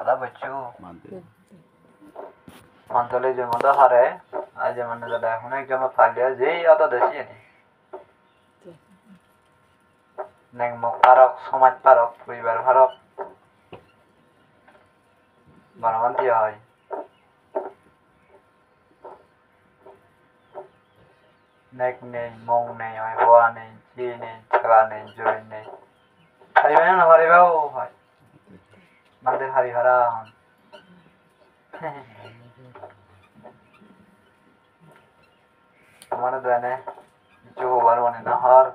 ada baju mantole jemo da hare aje manne da এখন একজন ফালিয়া যেই আদা দেশি নি নেং মুখ পারক সমাজ পারক পরিবার পারক বারমান্তি হয় নেক নেই মং নেই হয় হওয়া নেই চি নেই ছাড়া নেই জয় নেই হারিবে না হারিবেও হয় মানতে হারি হারা হন মানে দেনে কিছু হবার মানে না হর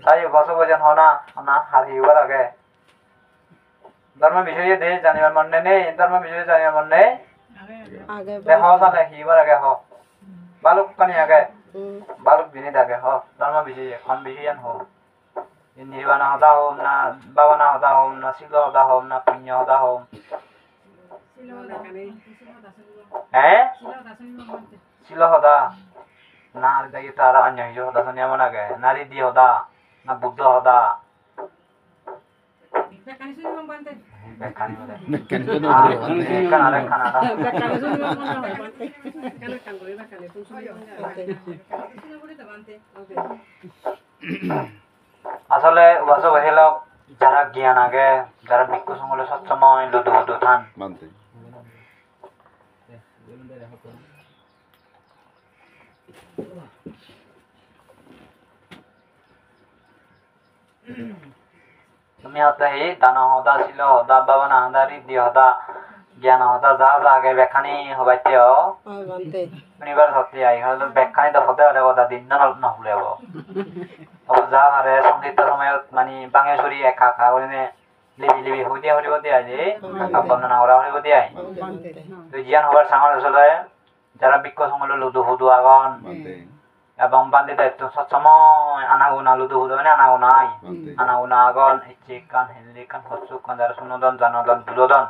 তাই বছর বছর হনা না হারি হবার আগে ধর্ম বিষয়ে দে জানিবার মনে নেই ধর্ম বিষয়ে জানিবার মনে নেই আগে দেহ জানে হিবার আগে হ বালুক কানি আগে বালুক দিনে আগে হ ধর্ম বিষয়ে কোন বিষয়ে হ নির্বাণ হতা হোম না বাবানা হতা হোম না শিল হতা হোম না পুণ্য হতা হোম হ্যাঁ শিল হতা না দেখি তারা অন্য হিসেবে হতা শুনি এমন আগে নারী দি হতা না বুদ্ধ হতা আসলে ওয়াসব হলো যারা জ্ঞান আগে যারা ভিক্ষু সঙ্গলে সবসময় লুদু লুদু থান তুমি হতা হি দান হতা ছিল হতা বাবানা হতা রিদ্ধি হতা জ্ঞান হতা যা যা আগে বেখানি হবাইতে হ শুনিবার সত্যি আই হলো বেখানি তো হতে হলে কথা দিন না নহলে হব যা হারে সংগীত সময়ত মানে বাঙেশ্বরী একা একা করে লিবি লিবি হই দিয়া হরিব দিয়া যে বর্ণনা করা হরিব দিয়া তুই জ্ঞান হবার সাঙর আসলে যারা ভিক্ষু সঙ্গলে লুদু হুদু আগন এবং বান্ধি দায়িত্ব সবসময় আনাগোনা লুদু হুদু মানে আনাগোনাই আনাগোনা আগন ইচ্ছিকান হিন্দিকান হচ্ছুকান যারা সুনদন জানদন বুলদন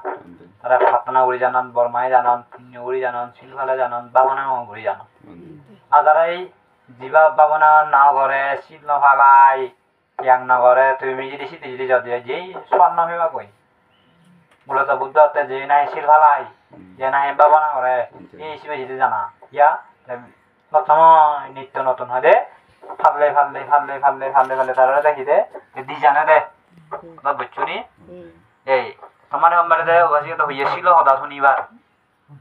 তারা ফাতনা উড়ি জানন বর্মাই জানন পুণ্য উড়ি জানন শিলভালে জানন বাবনা উড়ি জানন আর যারা এই জীবা বাবনা না ঘরে শিল নফালাই ইয়াং নগরে তুমি মিজিদি সিটি যদি যেই স্বর্ণ হইবা কই মূলত বুদ্ধ হতে যে নাই শিলভালাই যে নাই বাবনা ঘরে এই হিসেবে যদি জানা ইয়া প্রথম নিত্য নতুন হয় দে ফাললে ফাললে ফাললে ফাললে ফাললে ফাললে তারা দেখি দে দি জানে দে বুঝছো নি এই তোমার নম্বরে দে ওবাসি তো হইয়াছিল হদা শুনিবার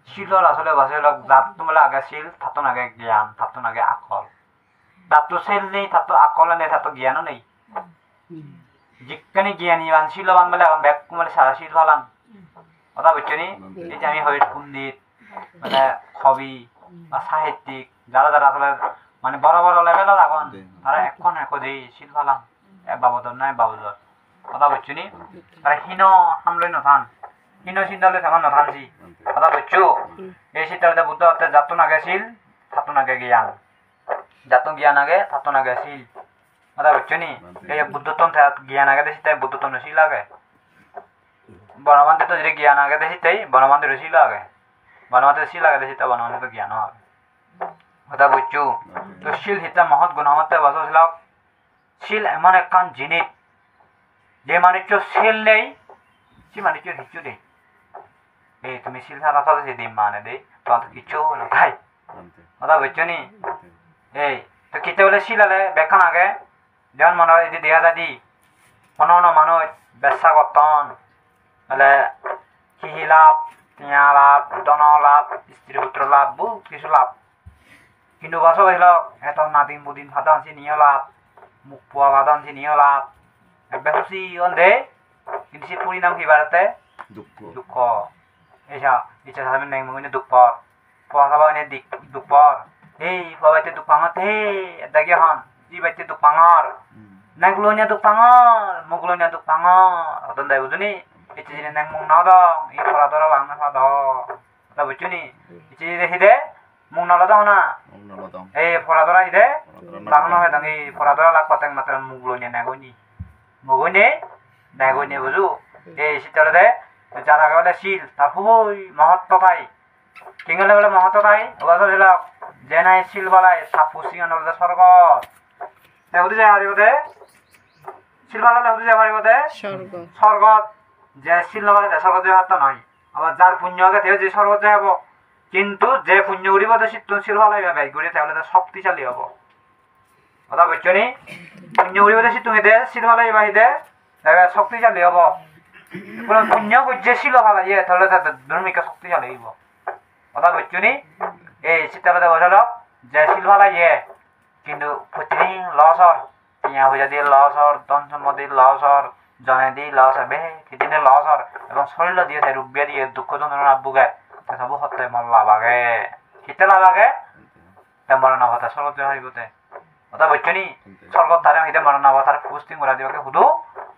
শিলর আসলে বাসে লোক দাঁত তোমালে আগে শিল থাতো আগে জ্ঞান থাতো আগে আকল দাঁত শিল নেই থাতো আকল নেই থাতো জ্ঞানও নেই জিজ্ঞানী জ্ঞানী বান শিলবান বলে এখন ব্যাগ কুমারে সারা শিল ফালান কথা বুঝছো নি এই যে আমি হইট পণ্ডিত মানে কবি বা সাহিত্যিক যারা যারা আসলে মানে বড় বড় লেভেলের এখন তারা এখন একদি শিল ফালান বাবদর নাই বাবুদর কথা বুঝছো নি তারা হীন হামলই নথান হীন চিন্তালে সেমান নথানছি কথা বুঝছো এই চিন্তালে বুদ্ধ হতে যাতো নাগে শিল থাতো নাগে জ্ঞান যাতো জ্ঞান আগে থাতো নাগে শিল কথা বুঝছো নি এই বুদ্ধতম জ্ঞান আগে দেশি তাই বুদ্ধতম শিল আগে বনবান্ধে তো যদি জ্ঞান আগে দেশি তাই বনবান্ধে শিল আগে বনবান্ধে শিল আগে দেশি তাই বনবান্ধে তো জ্ঞান আগে কথা বুঝছো তো শিল হিতা মহৎ গুণমতে বসছিল শিল এমন একখান জিনিস যে মানুষ শিল নেই সে মানুষ হিচু নেই এই তুমি শিল ছাড়া সাথে যদি মানে দেই তখন কিছু হলো ভাই কথা বুঝছো নি এই তো কিতে বলে শিল আলে বেখান আগে যেমন মনে হয় যদি দেখা যায় দি কোনো কোনো মানুষ ব্যবসা করতন বলে হিহি লাভ টিয়া লাভ ধন লাভ স্ত্রী পুত্র লাভ বহুত কিছু লাভ কিন্তু বছর হইল এত নাদিন বুদিন ভাদা আনছি নিয়ে লাভ মুখ পোয়া ভাদা আনছি নিয়ে লাভ একবার খুশি দে কিন্তু সে পরিণাম কি বাড়াতে দুঃখ এইসা ইচ্ছা সামনে নেই মনে দুঃখ পর পোয়া খাবা এনে দুঃখ পর এই বাবাইতে দুঃখ পাঙতে দেখে হন জি বাইতে দুঃখ পাঙর নাগুলো নিয়ে দুঃখ পাঙর মুগুলো নিয়ে দুঃখ পাঙর হতন দেয় বুঝুনি ইচ্ছে জিনিস নাং মুখ নাও দং এই ফলা ধরা বাংলা ফা দ বুঝুনি ইচ্ছে দেখি দে মুখ নলা দাও না এই ফলা ধরা হিদে বাংলা হয়ে দং এই ফলা ধরা লাগ পাতেং মাত্র মুগুলো নিয়ে নাগুনি মুগুনি নাগুনি বুঝু এই শীতলে দে যারা বলে শিল তার খুবই মহত্ব পাই কিংলে বলে মহত্ব পাই ওবাস যে নাই শিল বলায় সাপু সিংহ স্বর্গ হতে যায় হারিব দে শিল বানালে হতে যায় হারিব দে স্বর্গ যে শিল নবালে স্বর্গ যে হাত নয় আবার যার পুণ্য আগে থেকে যে সর্বোচ্চ হব কিন্তু যে পুণ্য উড়িব তো শীল ভালাইবা ব্যয় করি তাহলে তার শক্তিশালী হব কথা বুঝছো নি পুণ্য উড়িব তো তুমি দে শীল ভালাইবা হিদে শক্তিশালী হব কোনো পুণ্য করছে শীল ভালাইয়ে তাহলে তার ধর্মিকা শক্তিশালী হইব কথা বুঝছো নি এই শীতলতে বোঝালো যে শীল ভালাইয়ে কিন্তু প্রতিদিন লসর টিয়া হইয়া দিয়ে লসর ধন সম্পত্তি লসর জনে দি লস হবে সেদিনে লসর এবং শরীর দিয়ে রোগ ব্যাধি দুঃখ যন্ত্রণা ভোগে সব সত্য মল্লা বাগে শীতে লাগে মরণ অবতা স্বর্গ হইবতে কথা বুঝছো নি স্বর্গ তারে হইতে মরণ অবতার পুষ্টিং করা দিবাকে শুধু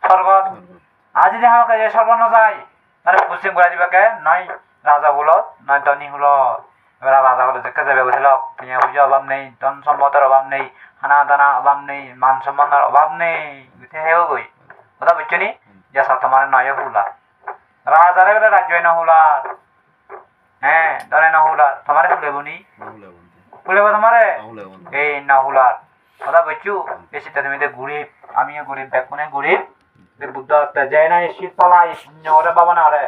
স্বর্গ আজ যদি আমাকে যে স্বর্গ ন যায় তাহলে পুষ্টিং করা দিবাকে নয় রাজা হুলত নয় ধনী হুলত এবার রাজা হলে দেখে যাবে বুঝল টিয়া পূজা অভাব নেই ধন সম্পদের অভাব নেই খানা দানা অভাব নেই মান সম্মানের অভাব নেই হেও গই কথা বুঝছো নি যে তোমার নয় হুলা রাজারে বলে রাজ্য না হুলার হ্যাঁ ধরে না হুলার তোমারে হুলেব নি হুলেব তোমারে এই না হুলার কথা বুঝছো বেশিটা তুমি গরিব আমিও গরিব দেখুনে গরিব বুদ্ধ যায় না শীত পালাই শূন্য ওরে বাবা না রে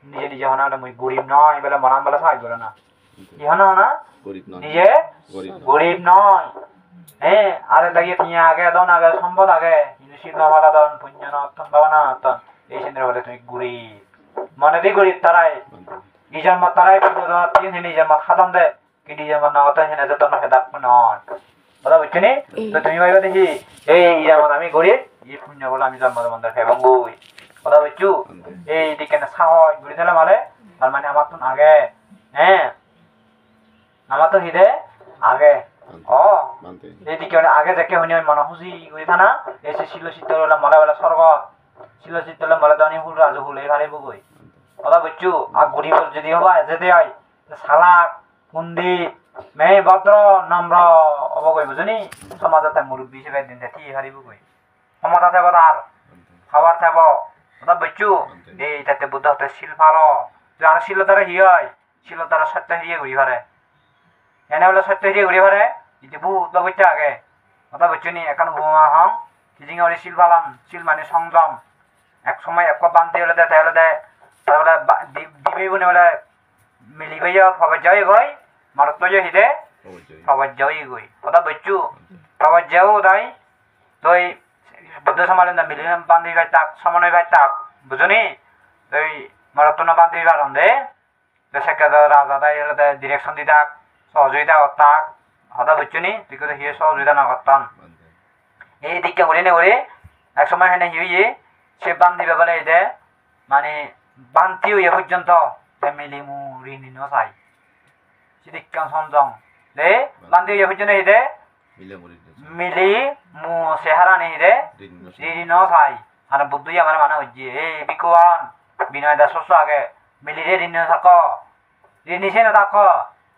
নিজে নিজে হনা মুই গরিব নয় বলে মনাম বলে সাহায্য করে না কি হনা না নিজে গরিব নয় হ্যাঁ আরে লাগিয়ে তুমি আগে দন আগে সম্পদ আগে কিন্তু শীত বাবা দন পুণ্য নতন বাবা না নতন এই সিন্ধে বলে তুমি গরিব মনে দি গরিব তারাই নিজের মত তারাই নিজের মত খাতম দে কিন্তু নিজের মত নগত হেনে যে তোমরা হেদাক নয় কথা বুঝছো নি তো তুমি ভাইবা দেখি এই যেমন আমি গরিব এই পুণ্য বলে আমি জন্ম বন্ধ এবং বই কথা বুঝছো এই দিকে না সাহস ঘুরে দিলে মালে তার মানে আমার তো আগে হ্যাঁ আমার তো হিদে আগে ও এইদিকে আগে যাকে শুনি আমি মনে খুশি ঘুরি থানা এসে শিল শীতল মলে বলে স্বর্গ শিল শীতল মলে দানি ফুল রাজু ফুল এই ভারে বই কথা বুঝছো আর গরিব যদি হবা যেতে হয় সালাক পণ্ডিত মেয়ে ভদ্র নম্র অবগৈ বুঝনি সমাজত মুরব্বী হিসেবে দিন ঠিক হারিব গই ক্ষমতা থাকব তার খাবার থাকব কথা বুঝছো এই তাতে বুদ্ধ হতে শিল ফালো আর শিল তারা হি হয় শিল তারা সত্য হিরিয়ে ঘুরি পারে এনে বলে সত্য হিরিয়ে ঘুরি পারে যদি বহুত বুঝতে আগে কথা বুঝছো নি এখন বোমা হং সিজিং ওরে শিল ফালাম শিল মানে সংযম এক সময় এক বানতে হলে দেয় তাহলে দেয় তারপরে দিবি বলে বলে মিলিবে খবর যাই গই মারত যে হিদে খবর যাই গই কথা বুঝছো খবর যাও তাই তুই বুদ্ধ সমাজ মিলি বান্ধি ভাই তাক সমন্বয় ভাই তাক বুঝনি তুই মারত না বান্ধি ভাড়ান দে তো সেক্ষেত্রে রাজা তাই ডিরেকশন দি থাক সহযোগিতা করতাক কথা বুঝছো নি তুই কিন্তু হিয়ে সহযোগিতা না করতাম এই দিকটা ঘুরে নে ঘুরে এক সময় হেনে হিয়ে সে বান্ধিবে বলে দে মানে বান্তি হইয়া পর্যন্ত মিলিমু ঋণী ন চাই সিদিকান সংযম দে বান্তি হইয়া পর্যন্ত হিদে মিলি মু চেহারা নেই রে ঋণী ন চাই আর বুদ্ধই আমার মানে হচ্ছে এই বিকুয়ান বিনয় দাস আগে মিলি রে ঋণ থাক ঋণী সে না থাক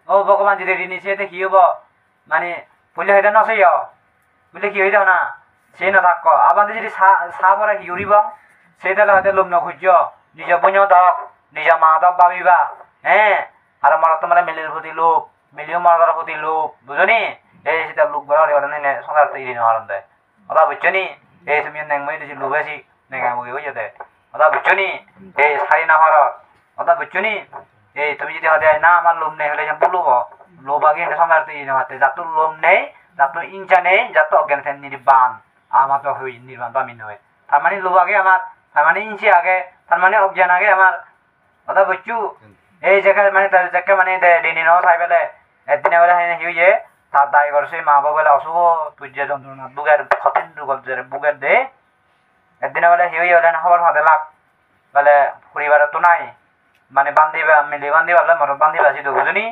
ও ভগবান যদি ঋণী সে কি হব মানে বললে হইতে নচাই বললে কি হইতে না সে না থাক আবার যদি চাহ পরে কি উড়িব সেই তাহলে হয়তো লোক নখুঁজ নিজ বইও দক নিজ মা দক ভাবিবা হ্যাঁ আর মারত মানে মিলির প্রতি লোক মিলিও মারার প্রতি লোক বুঝনি এই সেটা লোক বড় হলে সংসার তৈরি নহারণ দেয় কথা বুঝছো নি এই তুমি নেংমই দিছি লোভেছি নেঙামুখি হয়ে যেতে কথা বুঝছো নি এই শাড়ি না ভারত কথা বুঝছো নি এই তুমি যদি হতে না আমার লোভ নেই হলে যেন লোভ লোভ আগে সংসার তৈরি নহাতে যার তো লোভ নেই যার তো ইচ্ছা নেই যার তো অজ্ঞান নির্বাণ আমার তো হই নির্বাণ তো আমি নয় তার মানে লোভ আগে আমার তার মানে ইঞ্চি আগে তার মানে অজ্ঞান আগে আমার কথা বুঝছো এই জায়গায় মানে যাকে মানে দিনী ন চাই পেলে একদিনে বলে হিউয়ে তার দায় করছে মা বাবা বলে অশুভ তুই যে যন্ত্রণা বুকের ক্ষতিন বুকের দে একদিনে বলে হিউয়ে বলে না খবর হাতে লাগ বলে পরিবার তো নাই মানে বান্ধিবা মিলি বান্ধিবা বলে মরত বান্ধিবা আছি তো বুঝনি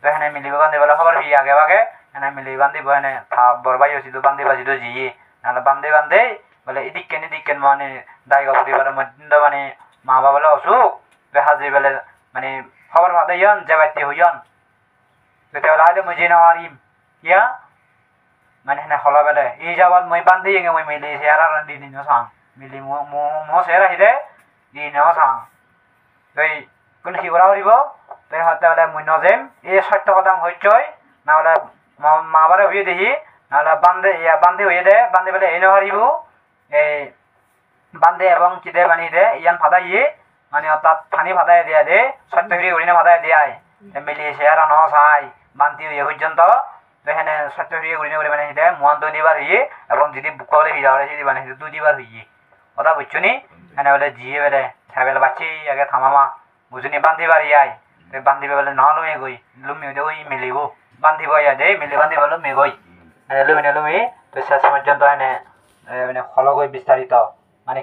তো এখানে মিলিব বান্ধিবা বলে খবর হিয়ে আগে ভাগে এনে মিলি বান্ধিব এনে বরবাই হয়েছি তো বান্ধিবা আছি তো জিয়ে নাহলে বান্ধে বলে এদিক মানে দায় পরিবারের মধ্যে মানে মা বাবা বলে অসুখ হাজি বলে মানে খবর হাতে ইয়ন যে বাড়তে হইয়ন তেতিয়াহ'লে আইলে মই যে নোৱাৰিম কিয়া মানে সেনে হলা বেলে এই যাবাত মই বান্ধি এঙে মই মিলি চেয়াৰ আৰু দি দিন চাং মিলি মো চেয়াৰ আহিলে দি ন চাং তই কোন কি কৰা কৰিব তই হতে মই নজেম এই 70% হইচয় নহলে মা বাৰে হইয়ে দেখি নহলে বান্ধে হইয়ে দে বান্ধে বেলে এই নোৱাৰিব এই বান্ধে এবং চিদে বানি দে ইয়ান ফাদাইয়ে মানে অর্থাৎ পানি ভাতায় দিয়া দে সত্য ফিরে উড়িনে ভাতায় দিয়ায় মিলিয়ে সে আর ন চাই বান্তি হয়ে পর্যন্ত এখানে সত্য ফিরে উড়িনে উড়ে মানে সেটা মোয়ান তো দিবার হইয়ে এবং যদি বুকা বলে ভিড়া হলে সেটি মানে সেটা 2 দিবার হইয়ে কথা বুঝছো নি এখানে বলে জিয়ে বেলে ছাবেলে বাচ্চি আগে থামামা বুঝুনি বান্তি বাড়ি আয় বান্ধিবে বলে ন লুমে গই লুমি ওই মিলিব বান্ধিব ইয়া দে মিলি বান্ধিব লুমি গই লুমি তো শেষ পর্যন্ত এনে মানে হলগই বিস্তারিত মানে